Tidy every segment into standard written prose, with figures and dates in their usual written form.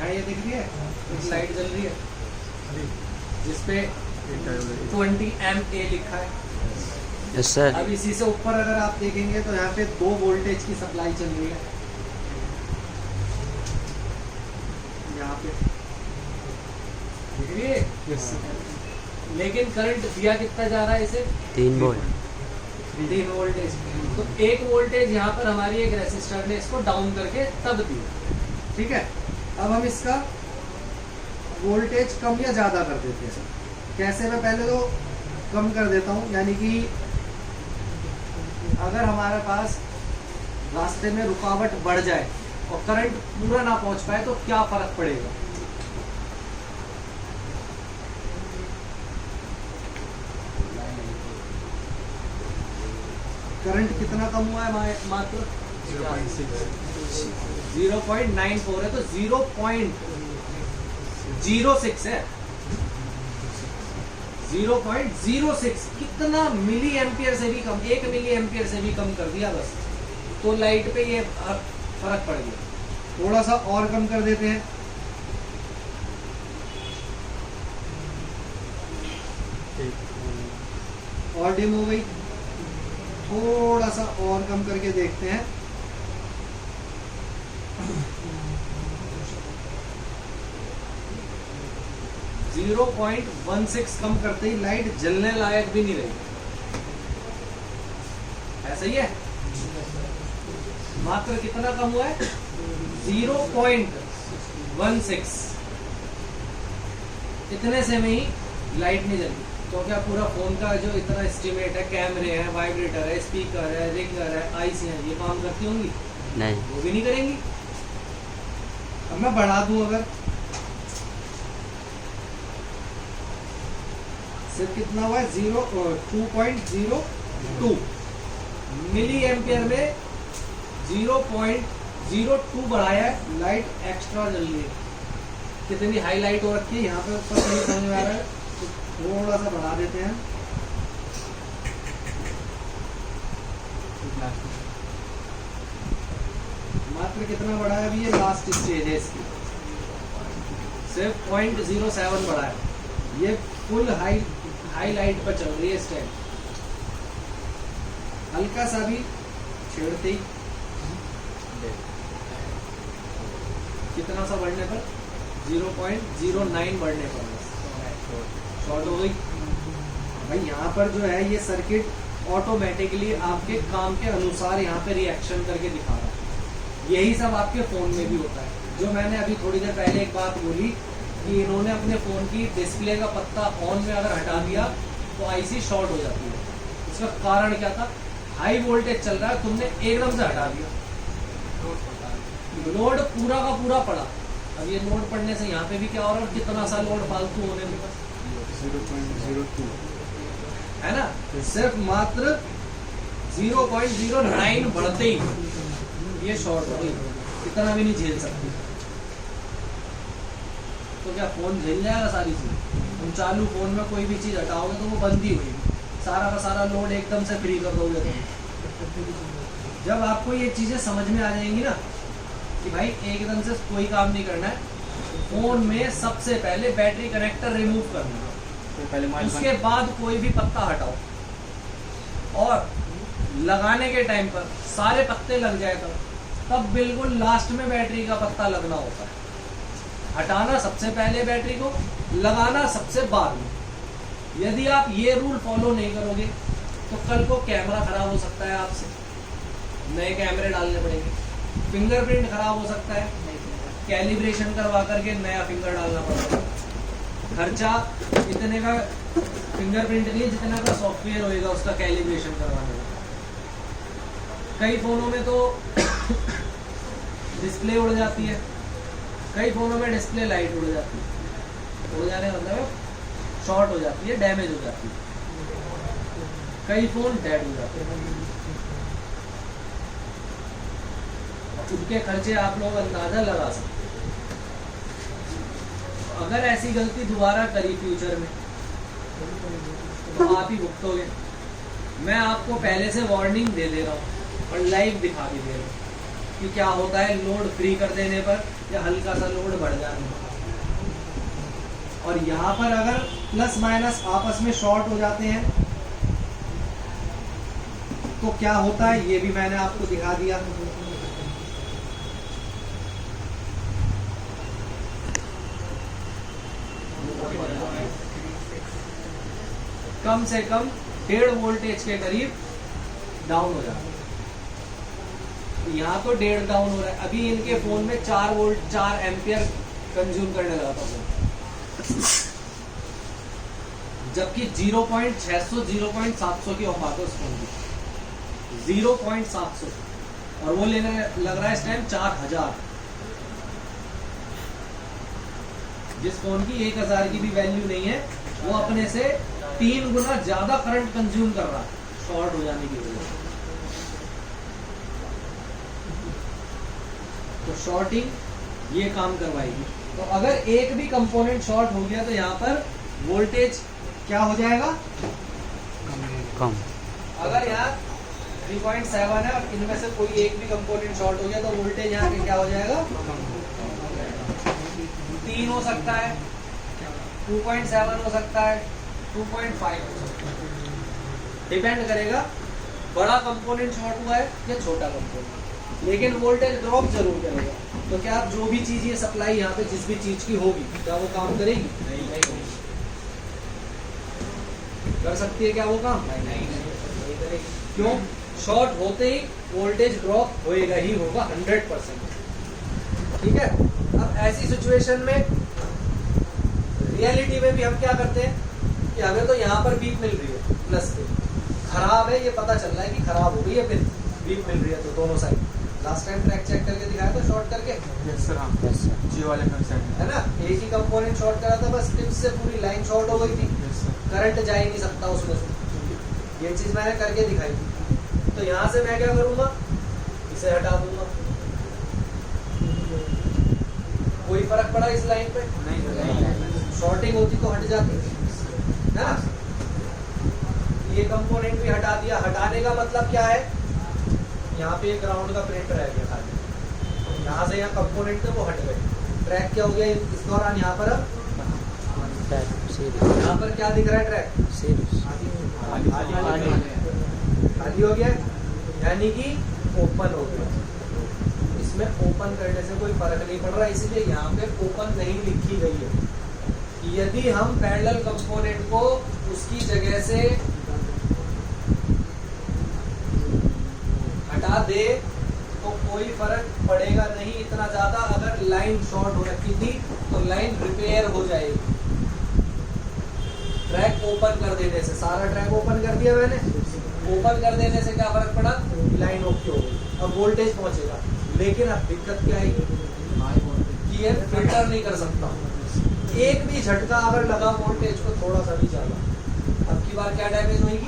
यहाँ ये दिख रही है एक लाइट जल रही है जिसपे 20 MA लिखा है। Yes sir. अब इसी से ऊपर अगर आप देखेंगे तो यहाँ पे 2 वोल्टेज की सप्लाई चल रही है यहाँ पे दिख रही है। यस लेकिन करंट दिया कितना जा रहा है इसे 3 वोल्ट। 3 वोल्टेज। तो 1 वोल्टेज यहाँ पर हमारी एक रेसिस्टर ने इसको डाउन करके तब दी। ठीक है, अब हम इसका वोल्टेज कम या ज्यादा कर देते हैं। कैसे? मैं पहले तो कम कर देता हूँ, यानी कि अगर हमारे पास रास्ते में रुकावट बढ़ जाए और करंट पूरा ना पहुंच पाए तो क्या फर्क पड़ेगा। करंट कितना कम हुआ है? मात्र 0.94 है, तो 0.06 है। 0.06 कितना मिली एम्पियर से भी कम, 1 मिली एम्पियर से भी कम कर दिया बस, तो लाइट पे ये फर्क पड़ गया। थोड़ा सा और कम कर देते हैं। और डिम हो गई, थोड़ा सा और कम करके देखते हैं। जीरो 0.16 कम करते ही लाइट जलने लायक भी नहीं रही। ऐसा ही है। मात्र कितना कम हुआ है? 0.16। इतने से में ही लाइट नहीं जलती। तो क्या पूरा फोन का जो इतना एस्टिमेट है, कैमरे हैं, वाइब्रेटर है, स्पीकर है, रिंगर है, आईसी है, ये काम करती होंगी? नहीं, वो भी नहीं करेंगी। अब मैं बढ़ा दूं अगर, सिर्फ कितना हुआ है? 2.02 मिली एम्पियर में 0.02 बढ़ाया है, लाइट एक्स्ट्रा जल रही है। कितनी हाई लाइट हो रखी है यहाँ पे ऊपर, नहीं समझ में आ रहा है, तो थोड़ा सा बढ़ा देते हैं। मात्र कितना बढ़ा है? अभी ये लास्ट स्टेज है इसकी, सिर्फ 0.07 बढ़ा है। ये फुल हाई लाइट पर चल रही है इस टाइम। हल्का सा भी छेड़ते ही कितना सा बढ़ने पर? 0.09 बढ़ने पर शॉर्ट हो गई। भाई यहाँ पर जो है ये सर्किट ऑटोमेटिकली आपके काम के अनुसार यहाँ पे रिएक्शन करके दिखा रहा है। यही सब आपके फोन में भी होता है। जो मैंने अभी थोड़ी देर पहले एक बात बोली कि इन्होंने अपने फोन की डिस्प्ले का पत्ता ऑन में अगर हटा दिया तो आईसी शॉर्ट हो जाती है। इसका कारण क्या था? हाई वोल्टेज चल रहा है, तुमने एकदम से हटा दिया, लोड पूरा का पूरा पड़ा। अब ये लोड पड़ने से यहाँ पे भी क्या हो रहा है? कितना सा लोड फालतू होने में, 0.02 है ना? सिर्फ मात्र 0.09 बढ़ते ही ये शॉर्ट हो गई, इतना भी नहीं झेल सकती। तो क्या फोन झेल जाएगा सारी चीज? तुम चालू फोन में कोई भी चीज हटाओगे तो वो बंद ही होगी, सारा का सारा लोड एकदम से फ्री कर दोगे तुम। जब आपको ये चीजें समझ में आ जाएंगी ना कि भाई एकदम से कोई काम नहीं करना है, फोन में सबसे पहले बैटरी कनेक्टर रिमूव करना है, उसके बाद कोई भी पत्ता हटाओ, और लगाने के टाइम पर सारे पत्ते लग जाए तब बिल्कुल लास्ट में बैटरी का पत्ता लगना होता है। हटाना सबसे पहले बैटरी को, लगाना सबसे बाद में। यदि आप ये रूल फॉलो नहीं करोगे तो कल को कैमरा खराब हो सकता है, आपसे नए कैमरे डालने पड़ेंगे, फिंगरप्रिंट खराब हो सकता है, कैलिब्रेशन करवा करके नया फिंगर डालना पड़ेगा। खर्चा इतने का फिंगरप्रिंट नहीं है जितना का सॉफ्टवेयर होएगा उसका कैलिब्रेशन करवाने का। कई फोनों में तो डिस्प्ले उड़ जाती है, कई फोनों में डिस्प्ले लाइट उड़ जाती है। उड़ जाने का मतलब शॉर्ट हो जाती है, डैमेज हो जाती है, कई फोन डेड हो जाते हैं। उनके खर्चे आप लोग अंदाजा लगा सकते हैं। अगर ऐसी गलती दोबारा करी फ्यूचर में तो आप ही भुगतोगे। मैं आपको पहले से वार्निंग दे दे रहा हूँ और लाइव दिखा भी दे रहा हूँ। कि क्या होता है लोड फ्री कर देने पर या हल्का सा लोड बढ़ जाने पर। और यहाँ पर अगर प्लस माइनस आपस में शॉर्ट हो जाते हैं तो क्या होता है ये भी मैंने आपको दिखा दिया। कम से कम 1.5 वोल्टेज के करीब डाउन हो जाता है। यहाँ तो 1.5 डाउन हो रहा है। अभी इनके फोन में 4 वोल्ट 4 एम्पियर कंज्यूम करने लगा था फोन, जबकि 0.600 0.700 की औकात है उस फोन की, 0.700, और वो लेने लग रहा है इस टाइम 4000। जिस फोन की 1000 की भी वैल्यू नहीं है वो अपने से 3 गुना ज्यादा करंट कंज्यूम कर रहा है शॉर्ट हो जाने की वजह से। तो शॉर्टिंग ये काम करवाएगी। तो अगर एक भी कंपोनेंट शॉर्ट हो गया तो यहाँ पर वोल्टेज क्या हो जाएगा, कम। अगर यहाँ 3.7 है और इनमें से कोई एक भी कंपोनेंट शॉर्ट हो गया तो वोल्टेज यहाँ पे क्या हो जाएगा, 3 हो सकता है, 2.7 हो सकता है, 2.5 हो सकता है, डिपेंड करेगा बड़ा कंपोनेंट शॉर्ट हुआ है या छोटा कंपोनेंट। लेकिन वोल्टेज ड्रॉप जरूर करेगा। तो क्या आप जो भी चीज ये सप्लाई यहाँ पे जिस भी चीज की होगी क्या वो काम करेगी, नहीं कर सकती है क्या वो काम, नहीं करेगी। क्यों, शॉर्ट होते ही वोल्टेज ड्रॉप होएगा ही होगा 100%। ठीक है। अब ऐसी सिचुएशन में रियलिटी में भी हम क्या करते हैं कि हमें तो यहाँ पर बीप मिल रही है प्लस पे, खराब है ये पता चल रहा है कि खराब हो गई है, फिर बीप मिल रही है तो दोनों side. Last time track check करके दिखाया था शॉर्ट करके, यस सर, हाँ जी वाले कंसेप्ट है ना, एक ही कंपोनेंट शॉर्ट करा था बस, टिप्स से पूरी लाइन शॉर्ट हो गई थी, यस सर, करंट जा ही नहीं सकता उसमें से। ये चीज मैंने करके दिखाई थी। तो यहाँ से मैं क्या करूंगा, इसे हटा दूंगा। कोई फर्क पड़ा इस लाइन पे, नहीं शॉर्टिंग होती तो हट जाती है ना। ये कंपोनेंट भी हटा दिया। हटाने का मतलब क्या है, यहाँ पे ग्राउंड का प्रिंट रह गया खाली, यहाँ से यहाँ कंपोनेंट थे वो हट गए। ट्रैक क्या हो गया इस दौरान, यहाँ पर यहाँ पर क्या दिख रहा है, ट्रैक खाली हो गया, यानी कि ओपन हो गया। इसमें ओपन करने से कोई फर्क नहीं पड़ रहा, इसीलिए यहाँ पे ओपन नहीं लिखी गई है। यदि हम पैरेलल कंपोनेंट को उसकी जगह से हटा दे तो कोई फर्क पड़ेगा नहीं इतना ज्यादा। अगर लाइन शॉर्ट हो रखी थी तो लाइन रिपेयर हो जाएगी। ट्रैक ओपन कर देने से, सारा ट्रैक ओपन कर दिया मैंने, ओपन कर देने से क्या फर्क पड़ा, लाइन ओके हो गई, अब वोल्टेज पहुंचेगा। लेकिन अब दिक्कत क्या आएगी कि ये फिल्टर नहीं कर सकता। एक भी झटका अगर लगा वोल्टेज को थोड़ा सा भी ज्यादा, अब की बार क्या डैमेज होगी,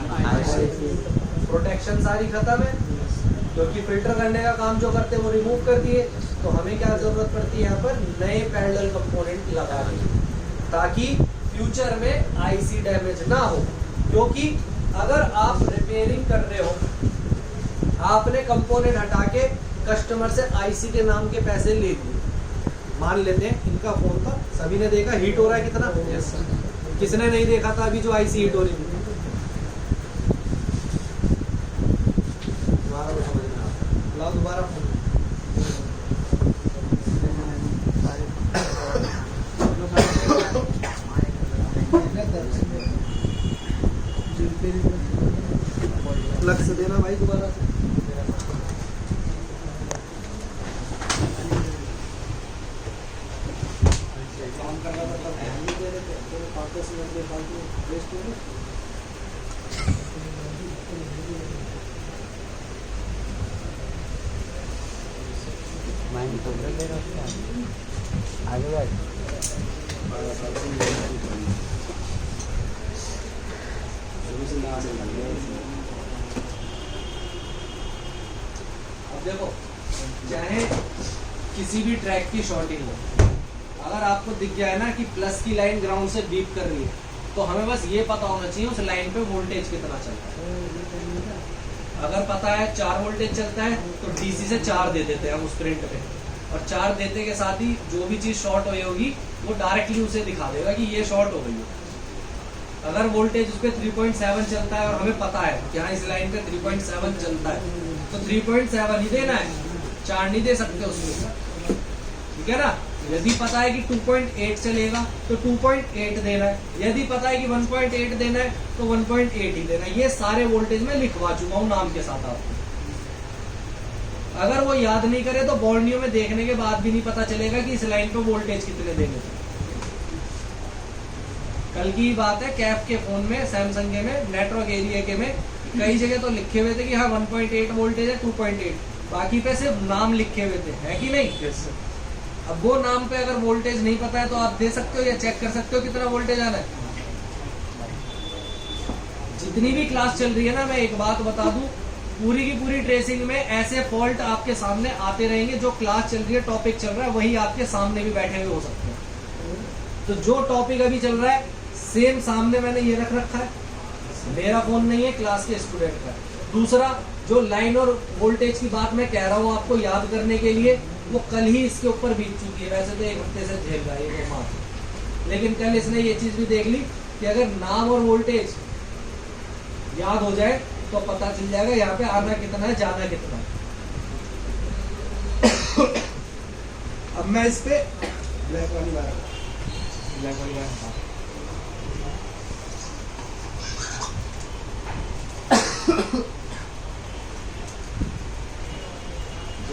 प्रोटेक्शन सारी खत्म है, क्योंकि फिल्टर करने का काम जो करते हैं वो रिमूव कर दिए। तो हमें क्या जरूरत पड़ती है, यहाँ पर नए पैरेलल कंपोनेंट लगाने, ताकि फ्यूचर में आईसी डैमेज ना हो। क्योंकि अगर आप रिपेयरिंग कर रहे हो, आपने कंपोनेंट हटा के कस्टमर से आईसी के नाम के पैसे ले लिए, मान लेते हैं इनका फोन था, सभी ने देखा हीट हो रहा है कितना, yes, किसने नहीं देखा था अभी जो आईसी हीट हो रही थी, दोबारा फोन प्लग से देना भाई दोबारा से। काम करना मतलब ध्यान नहीं दे रहे थे, फालतू से लंबे फालतू वेस्ट हो गए। माइंड तो दे रहा है आगे बढ़। अब देखो, चाहे किसी भी ट्रैक की शॉर्टिंग हो, अगर आपको दिख गया है ना कि प्लस की लाइन ग्राउंड से बीप कर रही है, तो हमें बस ये पता होना चाहिए उस लाइन पे वोल्टेज कितना चल रहा है। अगर पता है 4 वोल्टेज चलता है तो डीसी से 4 दे देते हैं हम उस प्रिंट पे, और 4 देते के साथ ही जो भी चीज शॉर्ट हुई होगी वो डायरेक्टली उसे दिखा देगा कि ये शॉर्ट हो गई है। अगर वोल्टेज उस पर 3.7 चलता है और हमें पता है कि हाँ इस लाइन पे 3.7 चलता है तो 3.7 ही देना है, 4 नहीं दे सकते उसमें, ठीक है ना। यदि पता है कि 2.8 चलेगा तो 2.8 देना है, यदि पता है कि 1.8 देना है तो 1.8 ही देना है। ये सारे वोल्टेज मैं लिखवा चुका हूँ नाम के साथ आपको। अगर वो याद नहीं करे तो बोर्नियो में देखने के बाद भी नहीं पता चलेगा कि इस लाइन पे वोल्टेज कितने देने थे। कल की बात है, कैप के फोन में, सैमसंग के में, नेटवर्क एरिया के में कई जगह तो लिखे हुए थे कि हाँ 1.8 वोल्टेज है, 2.8, बाकी पे सिर्फ नाम लिखे हुए थे, है कि नहीं। Yes sir. अब वो नाम पे अगर वोल्टेज नहीं पता है तो आप दे सकते हो या चेक कर सकते हो कितना वोल्टेज आना है। जितनी भी क्लास चल रही है ना, मैं एक बात बता दूं, पूरी की पूरी ट्रेसिंग में ऐसे फॉल्ट आपके सामने आते रहेंगे। जो क्लास चल रही है, टॉपिक चल रहा है, वही आपके सामने भी बैठे हुए हो सकते हैं। तो जो टॉपिक अभी चल रहा है सेम सामने मैंने ये रख रखा है, मेरा फोन नहीं है, क्लास के स्टूडेंट का। दूसरा, जो लाइन और वोल्टेज की बात मैं कह रहा हूँ आपको याद करने के लिए, वो कल ही इसके ऊपर बीत चुकी है। वैसे तो 1 हफ्ते से झेल रहा है ये मार्क्स, लेकिन कल इसने ये चीज भी देख ली कि अगर नाम और वोल्टेज याद हो जाए तो पता चल जाएगा यहाँ पे आना कितना है, जाना कितना है। अब मैं इस पे ब्लैक वाली बात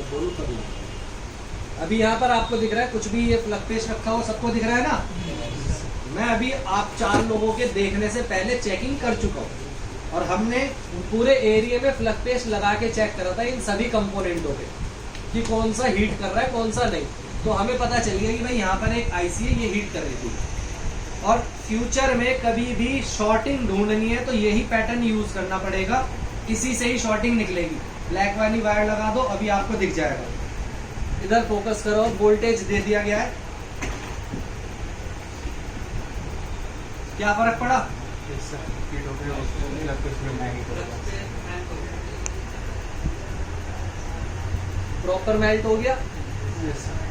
बोलूं कभी। अभी यहाँ पर आपको दिख रहा है कुछ भी, ये प्लग पेस्ट रखा हुआ सबको दिख रहा है ना। मैं अभी आप 4 लोगों के देखने से पहले चेकिंग कर चुका हूँ, और हमने पूरे एरिया में प्लग पेस्ट लगा के चेक करा था इन सभी कंपोनेंटों पे कि कौन सा हीट कर रहा है कौन सा नहीं। तो हमें पता चल गया कि भाई यहाँ पर एक आईसी है, ये हीट कर रही थी। और फ्यूचर में कभी भी शॉर्टिंग ढूंढनी है तो यही पैटर्न यूज करना पड़ेगा, इसी से ही शॉर्टिंग निकलेगी। ब्लैक वाली वायर लगा दो, अभी आपको दिख जाएगा। इधर फोकस करो, वोल्टेज दे दिया गया है, क्या फर्क पड़ा? Yes sir. हीट हो गया उसको प्लग पेस्ट में नहीं करेगा। प्रॉपर मेल्ट हो गया। Yes sir.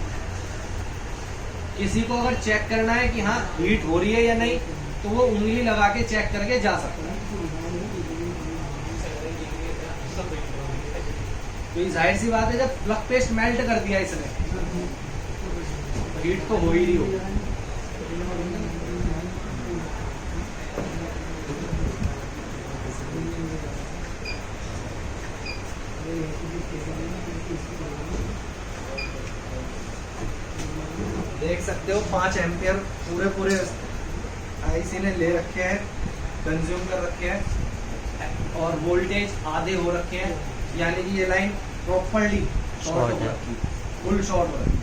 किसी को अगर चेक करना है कि हाँ हीट हो रही है या नहीं, तो वो उंगली लगा के चेक करके जा सकता है। तो ये जाहिर सी बात है, जब प्लग पेस्ट मेल्ट कर दिया इसने तो हीट तो हो ही रही होगी। देख सकते हो 5 एम्पियर पूरे आईसी ने ले रखे हैं, कंज्यूम कर रखे हैं, और वोल्टेज आधे हो रखे हैं, यानी कि ये लाइन प्रॉपरली शॉर्ट हो रखी, फुल शॉर्ट हो रखी।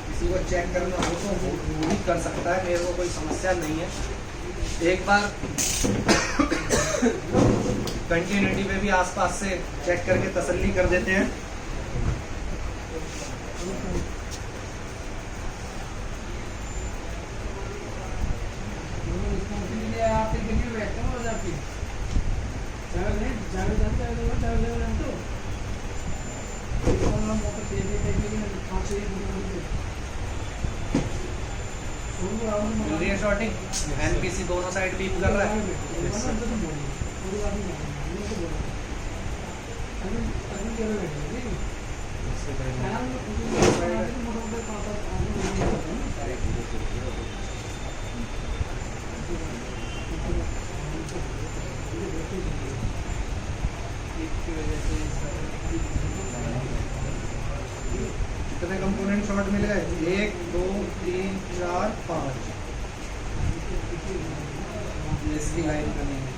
किसी को चेक करना हो तो वो भी कर सकता है, मेरे को कोई समस्या नहीं है। एक बार कंटिन्यूटी पे भी आसपास से चेक करके तसल्ली कर देते हैं। शॉर्टिंग एनपीसी दोनों साइड बीप कर रहा है। कितने कंपोनेंट शॉर्ट मिल गए? 1 2 3 4 5। इसकी लाइन करनी है।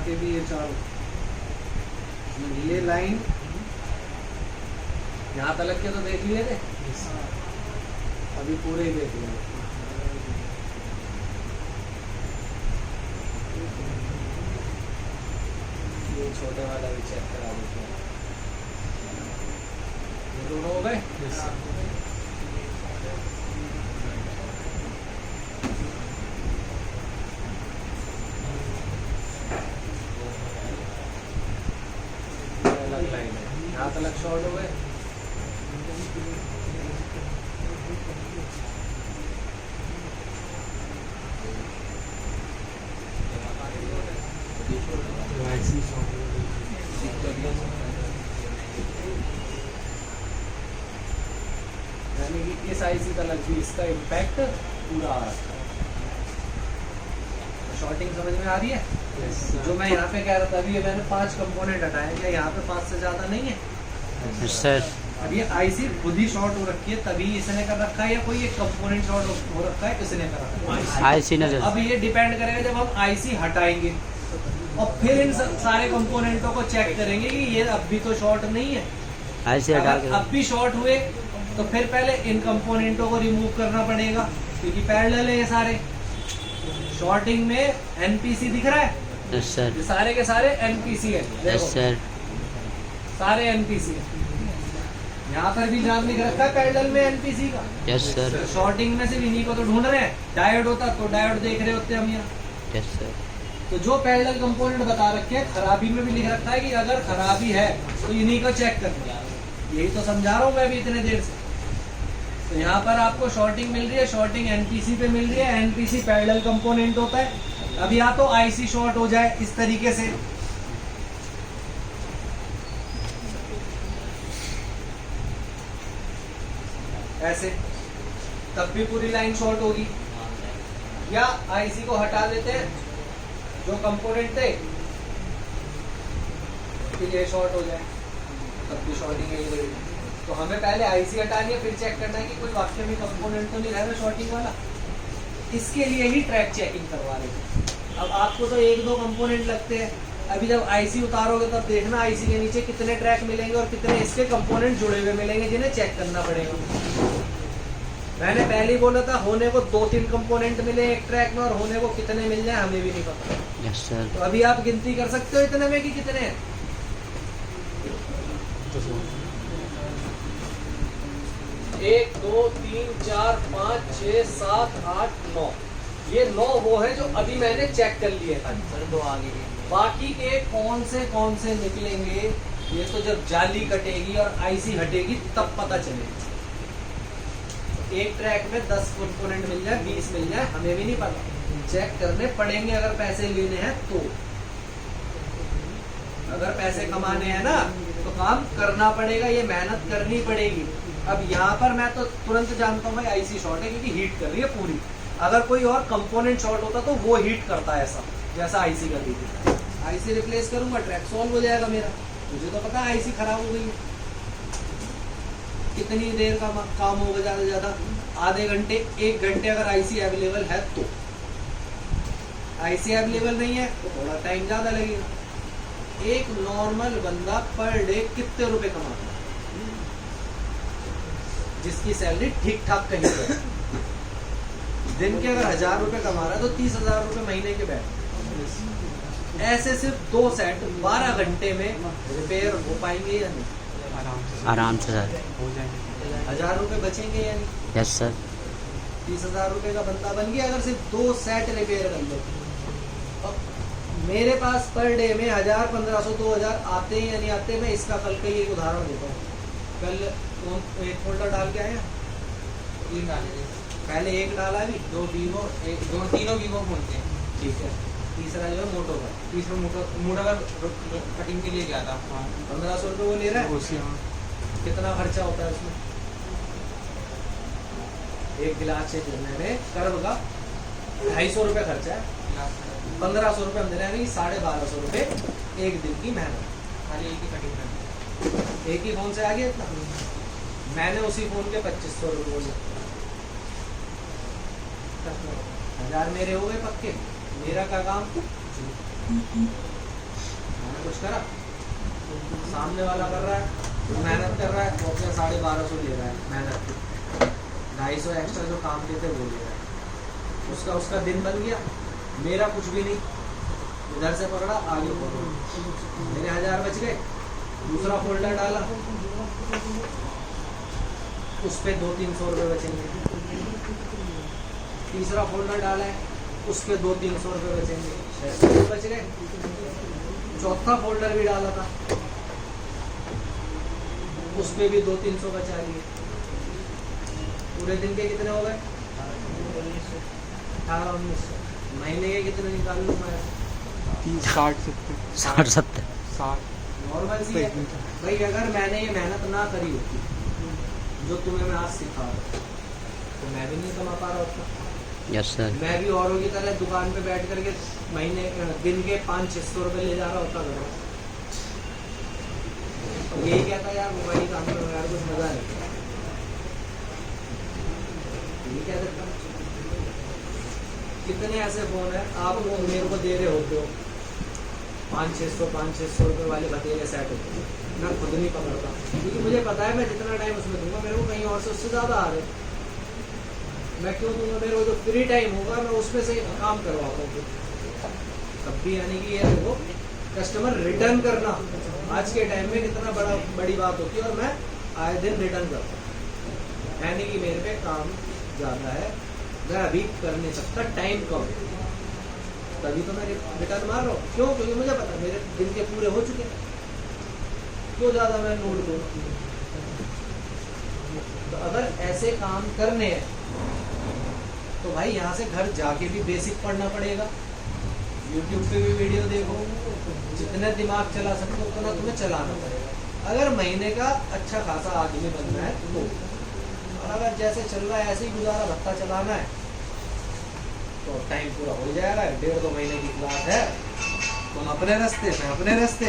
के भी ये चारों, ये लाइन यहाँ तलक के तो देख लिए थे, अभी पूरे ही देख लिए। ये छोटे वाला भी चेक करा देते हैं। ये दोनों हो गए। अलग लाइन है, यहाँ तलक शॉर्ट हो गए। यानी कि इस आईसी तलक भी इसका इम्पैक्ट पूरा आ रहा है। शॉर्टिंग समझ में आ रही है? जो मैं यहाँ पे कह रहा था, अभी ये मैंने 5 कंपोनेंट हटाए, क्या यहाँ पे 5 से ज्यादा नहीं है सर? अब ये आईसी खुद ही शॉर्ट हो रखी है, तभी इसने कर रखा है, या कोई एक कंपोनेंट शॉर्ट हो रखा है इसने कर रखा है? आईसी नजर। अब ये डिपेंड करेगा जब हम आईसी हटाएंगे और फिर इन सारे कंपोनेंटों को चेक करेंगे कि ये अब भी तो शॉर्ट नहीं है। आईसी हटा अगर के अब भी शॉर्ट हुए तो फिर पहले इन कंपोनेंटों को रिमूव करना पड़ेगा, क्योंकि पैरेलल है ये सारे। शॉर्टिंग में एनपीसी दिख रहा है, यस सर। ये सारे के सारे एनपीसी है, यस देखो सर। सारे एनपीसी है। यहाँ पर भी नाम लिख रखा है पैरेलल में एनपीसी का। Yes sir. शॉर्टिंग में से इन्हीं को तो ढूंढ रहे हैं। डायोड होता तो डायोड देख रहे होते हम यहाँ। Yes sir. तो जो पैरेलल कंपोनेंट बता रखे हैं, खराबी में भी लिख रखा है कि अगर खराबी है तो इन्हीं को चेक करना। यही तो समझा रहा हूँ मैं भी इतने देर से। तो यहाँ पर आपको शॉर्टिंग मिल रही है, शॉर्टिंग एनपीसी पे मिल रही है। एनपीसी पैरेलल कंपोनेंट होता है। अब या तो आईसी शॉर्ट हो जाए इस तरीके से, ऐसे, तब भी पूरी लाइन शॉर्ट होगी। या आईसी को हटा देते हैं, जो कंपोनेंट थे फिर ये शॉर्ट हो जाए, तब भी शॉर्टिंग यही रहेगी। तो हमें पहले आईसी हटानी है, फिर चेक करना है कि कोई वाक्य में कंपोनेंट तो नहीं रह रहा शॉर्टिंग वाला। इसके लिए ही ट्रैक चेकिंग करवा रहे थे। अब आपको तो 1-2 कंपोनेंट लगते हैं। अभी जब आईसी उतारोगे तब देखना आईसी के नीचे कितने ट्रैक मिलेंगे और कितने इसके कंपोनेंट जुड़े हुए मिलेंगे, जिन्हें चेक करना पड़ेगा। मैंने पहले ही बोला था, होने को 2-3 कंपोनेंट मिले एक ट्रैक में, और होने को कितने मिल जाए हमें भी नहीं पता। Yes sir. तो अभी आप गिनती कर सकते हो इतने में कि कितने हैं। 1 2 3 4 5 6 7 8 9, ये 9 वो है जो अभी मैंने चेक कर लिए था। दो आगे बाकी के कौन से निकलेंगे, ये तो जब जाली कटेगी और आईसी हटेगी तब पता चलेगा। एक ट्रैक में 10 कंपोनेंट मिल जाए, 20 मिल जाए, हमें भी नहीं पता। चेक करने पड़ेंगे अगर पैसे लेने हैं तो। अगर पैसे कमाने हैं ना तो काम करना पड़ेगा, ये मेहनत करनी पड़ेगी। अब यहाँ पर मैं तो तुरंत जानता हूँ भाई आईसी शॉर्ट है, क्योंकि हीट कर रही है पूरी। अगर कोई और कंपोनेंट शॉर्ट होता तो वो हीट करता है ऐसा, जैसा आईसी कर रही थी। आईसी रिप्लेस करूंगा, ट्रैक सॉल्व हो जाएगा मेरा। मुझे तो पता है आईसी खराब हो गई। कितनी देर का काम होगा, ज्यादा से ज्यादा आधे घंटे 1 घंटे, अगर आईसी अवेलेबल है तो। आईसी अवेलेबल नहीं है तो थोड़ा टाइम ज्यादा लगेगा। एक नॉर्मल बंदा पर डे कितने रुपए कमाता है, जिसकी सैलरी ठीक ठाक कहीं पे है? दिन के अगर 1000 रुपए कमा रहा है तो 30,000 रुपए महीने के बैठ। ऐसे सिर्फ 2 सेट 12 घंटे में रिपेयर हो पाएंगे या नहीं? आराम से सर। हो जाएंगे। 1000 रुपए बचेंगे या नहीं? Yes sir. 30,000 रुपए का बंदा बन गया अगर सिर्फ 2 सेट रिपेयर कर लो। अब मेरे पास पर डे में 1000, 1500, 2000 आते हैं या नहीं आते? मैं इसका कल का ही एक उदाहरण देता हूँ। कल एक फोल्डर डाल के आया, 3 डाले, पहले 1 डाला भी, 2 वीवो, 2-3 वीवो बोलते हैं। ठीक है, तीसरा जो है मोटो का, तीसरा मोटा का कटिंग के लिए गया था। 1500 रुपये वो ले रहा है। उसी कितना खर्चा होता है उसमें? एक गिलास चेक करने में कर्व का 250 रुपये खर्चा है। 1500 रुपये हम दे रहे हैं, 1250 रुपये एक दिन की मेहनत। खाली एक ही कटिंग करनी। एक ही फोन से आ गया इतना। मैंने उसी फोन के 2500 रुपये बोले। 1000 मेरे हो गए पक्के। मेरा क्या काम? कुछ करा, सामने वाला कर रहा है, मेहनत कर रहा है, वो अपने 1250 ले रहा है मेहनत की, 250 एक्स्ट्रा जो काम देते वो ले रहा है, उसका दिन बन गया, मेरा कुछ भी नहीं, इधर से पकड़ा आगे पकड़ो, मेरे 1000 बच गए। दूसरा फोल्डर डाला, उस पे 200-300 रुपये बचेंगे। तीसरा फोल्डर डाला है, उस पे 200-300 रुपये बचेंगे, 600 रुपये बच गए। चौथा फोल्डर भी डाला था, उस पे भी 200-300 बचा लिए। पूरे दिन के कितने हो गए? 1800-1900। महीने के कितने निकाल लूँ मैं? 60-70 नॉर्मल सी है भाई। अगर मैंने ये मेहनत ना करी होती जो तुम्हें मैं आज सिखा रहा हूं, तो मैं भी नहीं कमा पा रहा होता। Yes sir. मैं भी औरों की तरह दुकान पे बैठ करके महीने दिन के 500-600 रुपये ले जा रहा होता घर में। तो यही कहता यार मोबाइल काम करो यार, कुछ मजा नहीं, ये कह देता। कितने ऐसे फोन है आप लोग मेरे को दे रहे होते हो, 500-600 रुपये वाले बतेरे सेट होते हैं, मैं खुद नहीं पकड़ता, क्योंकि मुझे पता है मैं जितना टाइम उसमें दूंगा मेरे को कहीं और से उससे ज़्यादा आ रहे, मैं क्यों दूंगा? मेरे को जो फ्री टाइम होगा मैं उसमें से काम करवाता हूँ। तब भी यानी कि ये देखो कस्टमर रिटर्न करना आज के टाइम में कितना बड़ी बात होती है, और मैं आए दिन रिटर्न करता हूँ, यानी कि मेरे पे काम ज़्यादा है, मैं अभी कर नहीं सकता, टाइम कम, तभी तो मैं रिटर्न मार रहा हूँ। क्यों? क्योंकि मुझे पता है मेरे दिन के पूरे हो चुके हैं, क्यों ज़्यादा मैं नोट दूँ? तो अगर ऐसे काम करने हैं तो भाई यहाँ से घर जाके भी बेसिक पढ़ना पड़ेगा, YouTube पे भी वीडियो देखो, जितने दिमाग चला सकते हो उतना तुम्हें चलाना पड़ेगा। अगर महीने का अच्छा खासा आदमी बनना है तो, और अगर जैसे चल रहा है ऐसे ही गुजारा भत्ता चलाना है तो टाइम पूरा हो जाएगा। 1.5-2 महीने की क्लास है, तुम अपने रास्ते, मैं अपने रास्ते,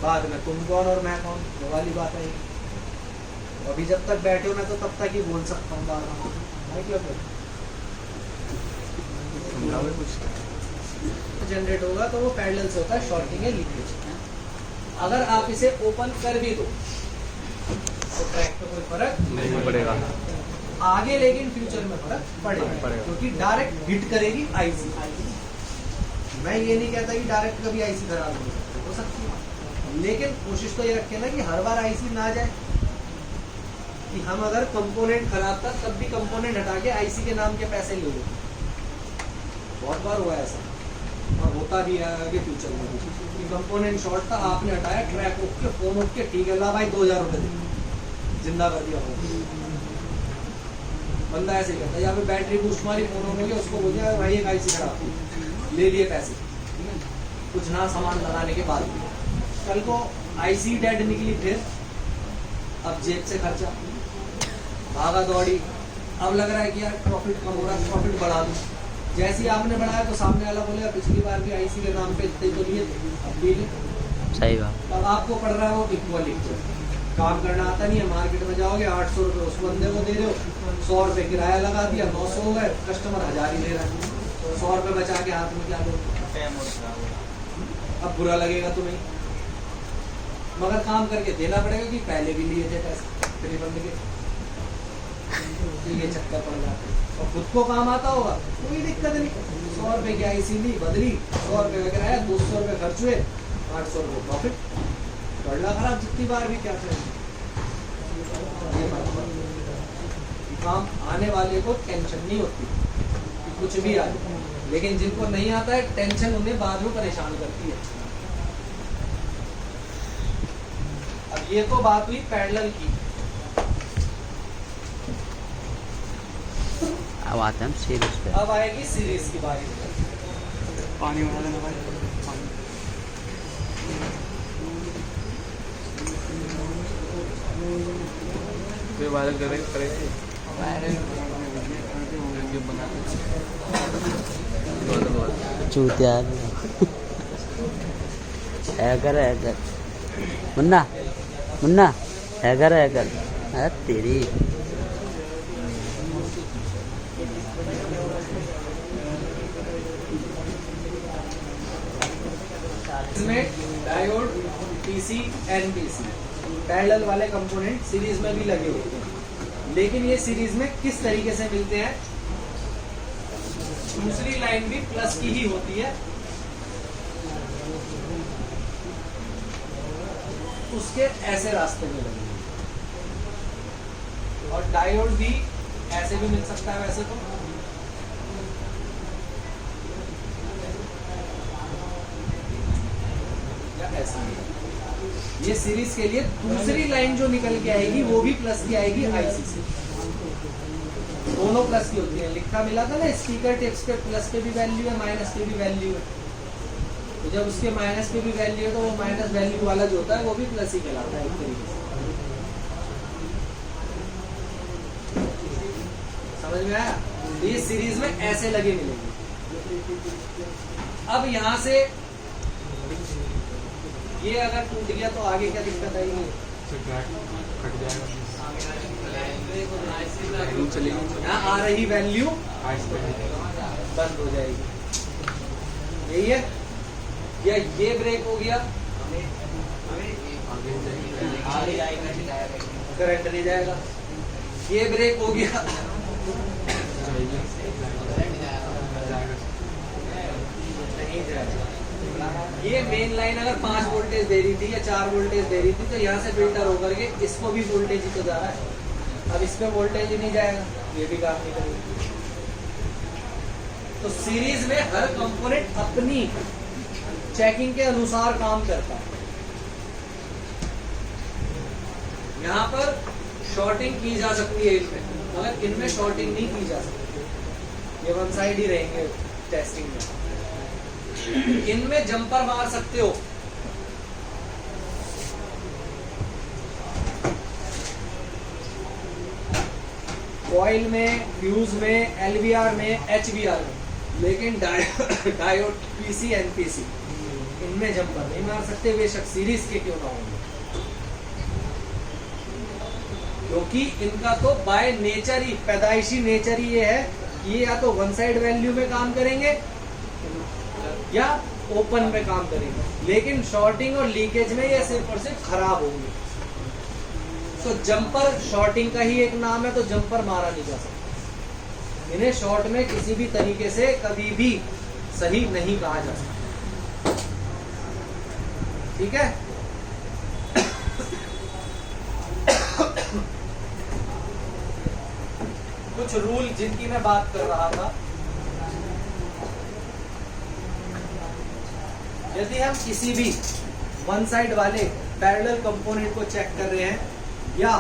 बाद में तुम कौन और मैं कौन, वो वाली बात है। अभी जब तक बैठे हो मैं तो तब तक ही बोल सकता हूँ बार-बार, जनरेट होगा तो वो पैरेलल से होता है, शॉर्टिंग है, लीकेज। अगर आप इसे ओपन कर भी दो तो ट्रैक पे कोई फर्क नहीं पड़ेगा आगे, लेकिन फ्यूचर में फर्क पड़ेगा, क्योंकि डायरेक्ट हिट करेगी आईसी। मैं ये नहीं कहता कि डायरेक्ट कभी आईसी खराब हो सकती है, लेकिन कोशिश तो ये रखें ना कि हर बार आईसी ना जाए, कि हम अगर कंपोनेंट खराब था तब भी कंपोनेंट हटा के आईसी के नाम के पैसे ले लो। बहुत बार हुआ ऐसा, और होता भी है आगे फ्यूचर में कि कंपोनेंट शॉर्ट था, आपने हटाया, ट्रैक ओके, फोन ओके, ठीक है, ला भाई 2000 रुपये दे, जिंदा कर दिया बंदा। ऐसे करता है, यहाँ पे बैटरी बूस्ट मारी, फोन हो गया, उसको बोल दिया भाई एक आईसी खराब, ले लिए पैसे, कुछ ना सामान लगाने के बाद कल को आईसी डेड निकली, फिर अब जेब से खर्चा, भागा दौड़ी, अब लग रहा है कि यार प्रॉफिट कम हो रहा है, प्रॉफिट बढ़ा दूं। जैसे ही आपने बढ़ाया तो सामने वाला बोलेगा पिछली बार भी आईसी के नाम पे इतने तो लिए, अब भी ले। सही बात। अब आपको पड़ रहा है वो इक्वल, काम करना आता नहीं है, मार्केट में जाओगे 800 रुपये उस बंदे को दे रहे हो, 100 रुपये किराया लगा दिया, 900 हो गए, कस्टमर 1000 ही ले रहा है, 100 रुपये बचा के हाथ में क्या लो? अब बुरा लगेगा तुम्हें, मगर काम करके देना पड़ेगा कि पहले भी लिए थे पैसे, फिर बंद के ये चक्कर पड़ जाता है। और खुद को काम आता होगा कोई दिक्कत नहीं, 100 रुपये की आईसी ली, बदली, 100 रुपये का किराया, 200 रुपये खर्च हुए, 800 रुपये प्रॉफिट, बढ़ला खराब जितनी बार भी क्या चाहिए। काम आने वाले को टेंशन नहीं होती कि कुछ भी आ जाए, लेकिन जिनको नहीं आता है टेंशन उन्हें बाद में परेशान करती है। अब ये तो बात हुई पैरेलल की, अब आते हैं हम सीरीज पे। अब आएगी सीरीज की बारी। पानी बना देना भाई, फिर वायरल करेंगे चूतिया hacker hacker, Munna Munna hacker hacker, अरे तेरी इसमें डायोड, पीसी, एनपीसी पैरेलल वाले कंपोनेंट सीरीज में भी लगे होते हैं, लेकिन ये सीरीज में किस तरीके से मिलते हैं? दूसरी लाइन भी प्लस की ही होती है, उसके ऐसे रास्ते में लगे, और डायोड भी ऐसे भी मिल सकता है वैसे तो, या ऐसे भी। ये सीरीज के लिए दूसरी लाइन जो निकल के आएगी वो भी प्लस की आएगी आईसी से, दोनों प्लस की होती है। लिखा मिला था ना स्पीकर टिप्स पे, प्लस पे भी वैल्यू है, माइनस पे भी वैल्यू है। तो जब उसके माइनस पे भी वैल्यू है तो वो माइनस वैल्यू वाला जो होता है वो भी प्लस ही कहलाता है एक तरीके से। समझ में आया? तो ये सीरीज में ऐसे लगे मिलेंगे। अब यहां से ये अगर टूट गया तो आगे क्या दिक्कत आएगी? कट जाएगा। यहाँ आ रही वैल्यू बंद हो जाएगी, यही है। या ये ब्रेक हो गया, करंट नहीं जाएगा। ये ब्रेक हो गया, नहीं जाएगा। ये मेन लाइन अगर 5 वोल्टेज दे रही थी या 4 वोल्टेज दे रही थी तो यहाँ से फिल्टर होकर के इसको भी वोल्टेज ही तो जा रहा है। अब इस पे वोल्टेज ही नहीं जाएगा, ये भी काम नहीं करेगा। तो सीरीज में हर कंपोनेंट अपनी चेकिंग के अनुसार काम करता है। यहाँ पर शॉर्टिंग की जा सकती है इनमें, मगर इनमें शॉर्टिंग नहीं की जा सकती, ये वन साइड ही रहेंगे टेस्टिंग में। इनमें जंपर मार सकते हो, कॉइल में, फ्यूज में, एलवीआर में, एचवीआर में, लेकिन डायोड, पीसी, एनपीसी इनमें जंपर नहीं मार सकते, बेशक सीरीज के क्यों ना होंगे, क्योंकि इनका तो बाय नेचर ही, पैदाइशी नेचर ही ये है कि ये या तो वन साइड वैल्यू में काम करेंगे या ओपन में काम करेंगे, लेकिन शॉर्टिंग और लीकेज में ये सिर्फ और सिर्फ खराब होंगे। तो जंपर शॉर्टिंग का ही एक नाम है, तो जंपर मारा नहीं जा सकता। इन्हें शॉर्ट में किसी भी तरीके से कभी भी सही नहीं कहा जा सकता, ठीक है। कुछ रूल जिनकी मैं बात कर रहा था, यदि हम किसी भी वन साइड वाले पैरेलल कंपोनेंट को चेक कर रहे हैं या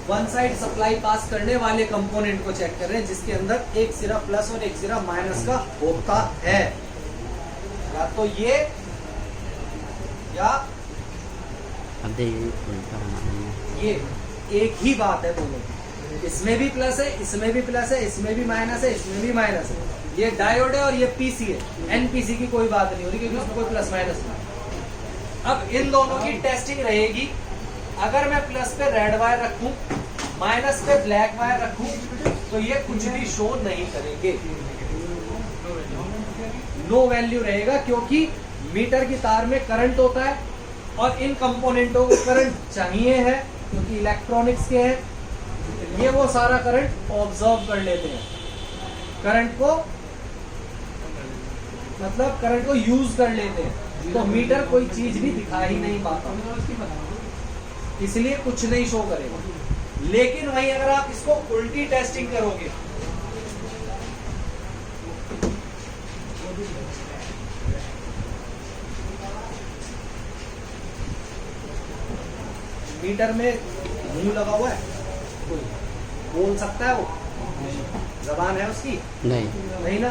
वन साइड सप्लाई पास करने वाले कंपोनेंट को चेक कर रहे हैं जिसके अंदर एक सिरा प्लस और एक सिरा माइनस का होता है, या तो ये या ये, एक ही बात है दोनों, इसमें भी प्लस है, इसमें भी प्लस है, इसमें भी माइनस है, इसमें भी माइनस है। ये डायोड है और ये पीसी है, एनपीसी की कोई बात नहीं हो रही क्योंकि उसमें कोई प्लस माइनस नहीं। अब इन दोनों की टेस्टिंग रहेगी, अगर मैं प्लस पे रेड वायर रखूं, माइनस पे ब्लैक वायर रखूं, तो ये कुछ भी शो नहीं करेंगे, नो वैल्यू रहेगा, क्योंकि मीटर की तार में करंट होता है और इन कंपोनेंटों को करंट चाहिए है क्योंकि इलेक्ट्रॉनिक्स के हैं, ये वो सारा करंट ऑब्जर्व कर लेते हैं, करंट को मतलब करंट को यूज कर लेते हैं, तो मीटर कोई चीज भी दिखा ही नहीं पाता, इसलिए कुछ नहीं शो करेगा। लेकिन वहीं अगर आप इसको उल्टी टेस्टिंग करोगे, मीटर में मुंह लगा हुआ है, बोल सकता है वो, जबान है उसकी नहीं ना,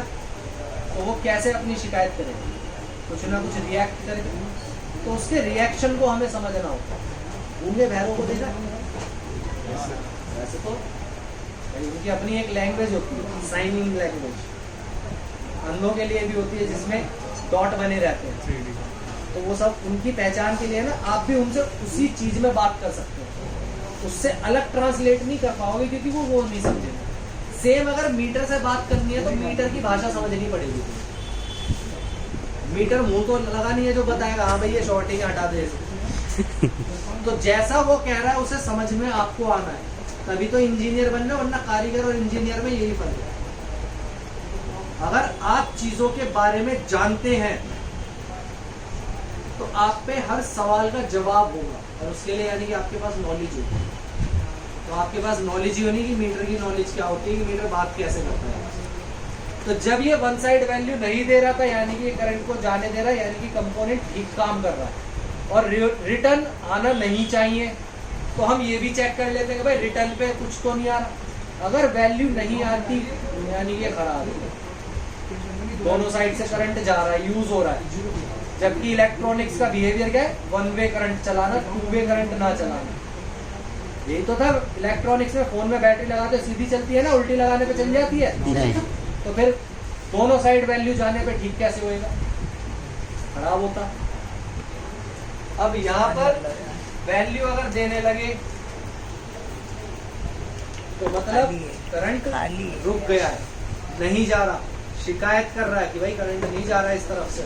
तो वो कैसे अपनी शिकायत करेगा, कुछ ना कुछ रिएक्ट करेगा, तो उसके रिएक्शन को हमें समझना होता है। गूंगे बहरों को देखा वैसे तो उनकी अपनी एक लैंग्वेज होती है, साइनिंग लैंग्वेज, अंधों के लिए भी होती है जिसमें डॉट बने रहते हैं, तो वो सब उनकी पहचान के लिए ना, आप भी उनसे उसी चीज में बात कर सकते हो, उससे अलग ट्रांसलेट नहीं कर पाओगे क्योंकि वो नहीं समझेगा। सेम अगर मीटर से बात करनी है तो मीटर की भाषा समझनी पड़ेगी, मीटर मुंह तो लगा नहीं है जो बताएगा हाँ भाई ये शॉर्टिंग हटा दे इसे। तो जैसा वो कह रहा है उसे समझ में आपको आना है, तभी तो इंजीनियर बनना, वरना कारीगर और इंजीनियर में यही फर्क है। अगर आप चीजों के बारे में जानते हैं तो आप पे हर सवाल का जवाब होगा, और उसके लिए यानी कि आपके पास नॉलेज होगी। तो आपके पास नॉलेज ही होनी कि मीटर की नॉलेज क्या होती है, कि मीटर बात कैसे करता है। तो जब ये वन साइड वैल्यू नहीं दे रहा था, यानी कि करंट को जाने दे रहा है, यानी कि कंपोनेंट ठीक काम कर रहा है, और रिटर्न आना नहीं चाहिए। तो हम ये भी चेक कर लेते हैं कि भाई रिटर्न पे कुछ तो नहीं आ रहा। अगर वैल्यू नहीं आती यानी कि खराब है, दोनों साइड से करंट जा रहा है, यूज हो रहा है। जबकि इलेक्ट्रॉनिक्स का बिहेवियर क्या है, वन वे करंट चलाना, टू वे करंट ना चलाना। यही तो था इलेक्ट्रॉनिक्स में। फोन में बैटरी लगाते सीधी चलती है ना, उल्टी लगाने पे चल जाती है। नहीं। तो फिर दोनों साइड वैल्यू जाने पे ठीक कैसे होएगा, खराब होता। अब यहाँ पर वैल्यू अगर देने लगे तो मतलब करंट रुक गया है, नहीं जा रहा, शिकायत कर रहा है कि भाई करंट नहीं जा रहा है इस तरफ से,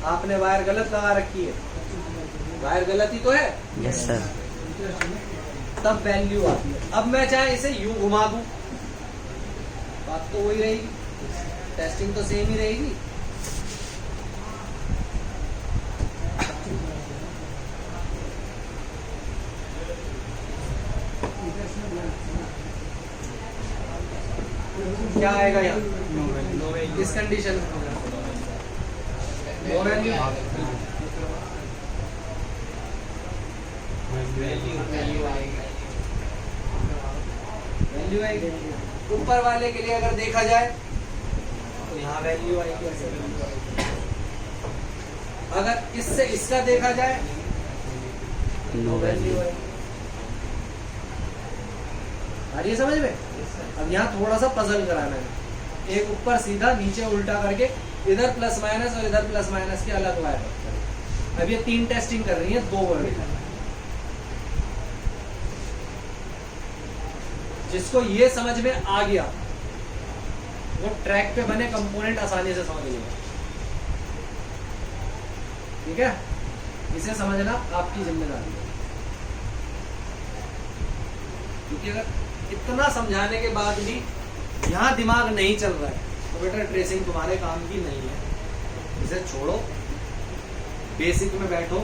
आपने वायर गलत लगा रखी है, वायर गलत ही तो है। Yes sir. तब वैल्यू आती है। अब मैं चाहे इसे यूं घुमा दूं, बात तो वही रहेगी, टेस्टिंग तो सेम ही रहेगी। क्या आएगा यहाँ इस कंडीशन में, नो वैल्यू। वैल्यू आएगी। ऊपर वाले के लिए अगर देखा जाए तो यहाँ वैल्यू आएगी। अगर इससे इसका देखा जाए नो वैल्यू। आएगी। आ रही है समझ में? अब यहाँ थोड़ा सा पजल कराना है, एक ऊपर सीधा नीचे उल्टा करके, इधर प्लस माइनस और इधर प्लस माइनस के अलग वायर। अब ये 3 टेस्टिंग कर रही है 2 वर्ड। जिसको ये समझ में आ गया वो ट्रैक पे बने कंपोनेंट आसानी से समझ लेगा। ठीक है, इसे समझना आपकी जिम्मेदारी है। क्योंकि अगर इतना समझाने के बाद भी यहाँ दिमाग नहीं चल रहा है तो बेटा ट्रेसिंग तुम्हारे काम की नहीं है, इसे छोड़ो, बेसिक में बैठो,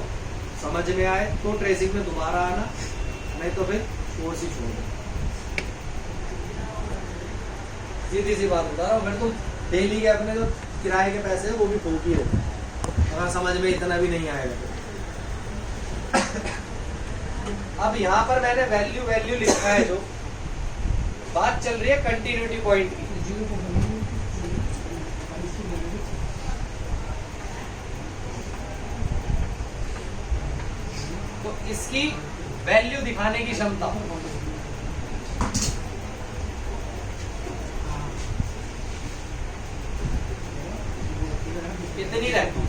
समझ में आए तो ट्रेसिंग में दोबारा आना, नहीं तो फिर कोर्स ही छोड़ दो। सीधी सी बात बता रहा हूँ, फिर तुम डेली के अपने जो किराए के पैसे है वो भी फूक ही रहे, अगर समझ में इतना भी नहीं आएगा। अब यहाँ पर मैंने वैल्यू वैल्यू लिखा है, जो बात चल रही है कंटिन्यूटी पॉइंट की। तो इसकी वैल्यू दिखाने की क्षमता कितनी रहती है?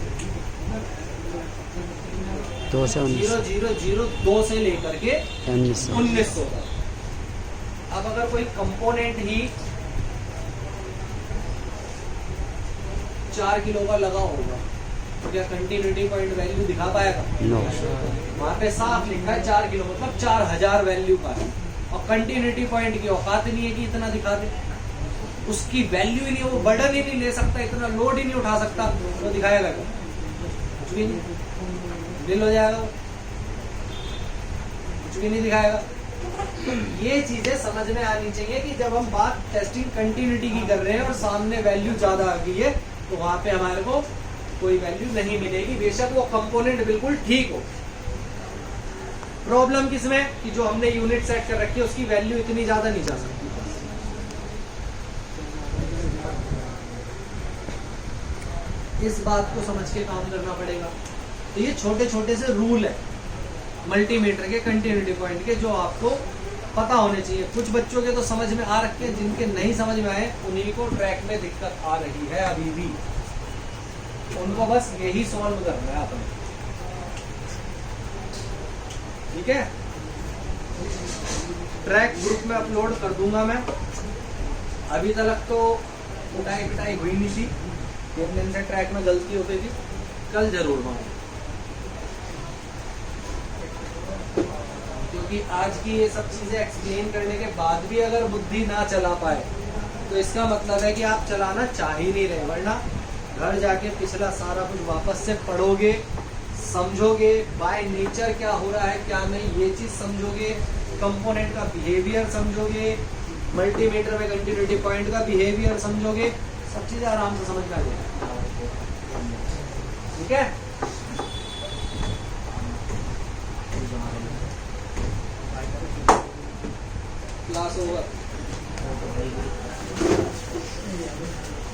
2 से 19। 0.002 से लेकर के 1900 तक। अब अगर कोई कंपोनेंट ही 4 किलो का लगा होगा तो क्या कंटिन्यूटी पॉइंट वैल्यू दिखा पाएगा? नो। वहां पे साफ लिखा है 4 किलो, मतलब 4000 वैल्यू का है, और कंटिन्यूटी पॉइंट की औकात नहीं है कि इतना दिखा दे, उसकी वैल्यू ही नहीं, वो बर्डन ही नहीं ले सकता, इतना लोड ही नहीं उठा सकता, तो दिखाएगा क्या? कुछ भी नहीं, बिल हो जाएगा, कुछ भी नहीं दिखाएगा। तो ये चीजें समझ में आनी चाहिए कि जब हम बात टेस्टिंग कंटिन्यूटी की कर रहे हैं और सामने वैल्यू ज्यादा आ गई है तो वहां पे हमारे को कोई वैल्यू नहीं मिलेगी, बेशक वो कंपोनेंट बिल्कुल ठीक हो। प्रॉब्लम किसमें कि जो हमने यूनिट सेट कर रखी है उसकी वैल्यू इतनी ज्यादा नहीं जा सकती। इस बात को समझ के काम करना पड़ेगा। तो ये छोटे छोटे से रूल है मल्टीमीटर के, कंटिन्यूटी पॉइंट के, जो आपको पता होने चाहिए। कुछ बच्चों के तो समझ में आ रखे हैं, जिनके नहीं समझ में आए उन्हीं को ट्रैक में दिक्कत आ रही है अभी भी, उनको बस यही सॉल्व करना है अपने। ठीक है, ट्रैक ग्रुप में अपलोड कर दूंगा मैं। अभी तक तो उठाई पिटाई हुई नहीं थी, कितने दिन से ट्रैक में गलती हो गई थी, कल जरूर मारो, क्योंकि आज की ये सब चीजें एक्सप्लेन करने के बाद भी अगर बुद्धि ना चला पाए तो इसका मतलब है कि आप चलाना चाह ही नहीं रहे। वरना घर जाके पिछला सारा कुछ वापस से पढ़ोगे, समझोगे, बाय नेचर क्या हो रहा है क्या नहीं, ये चीज समझोगे, कंपोनेंट का बिहेवियर समझोगे, मल्टीमीटर में कंटिन्यूटी पॉइंट का बिहेवियर समझोगे, सब चीजें आराम से समझ में आ जाएगी। ठीक है, क्लास ओवर।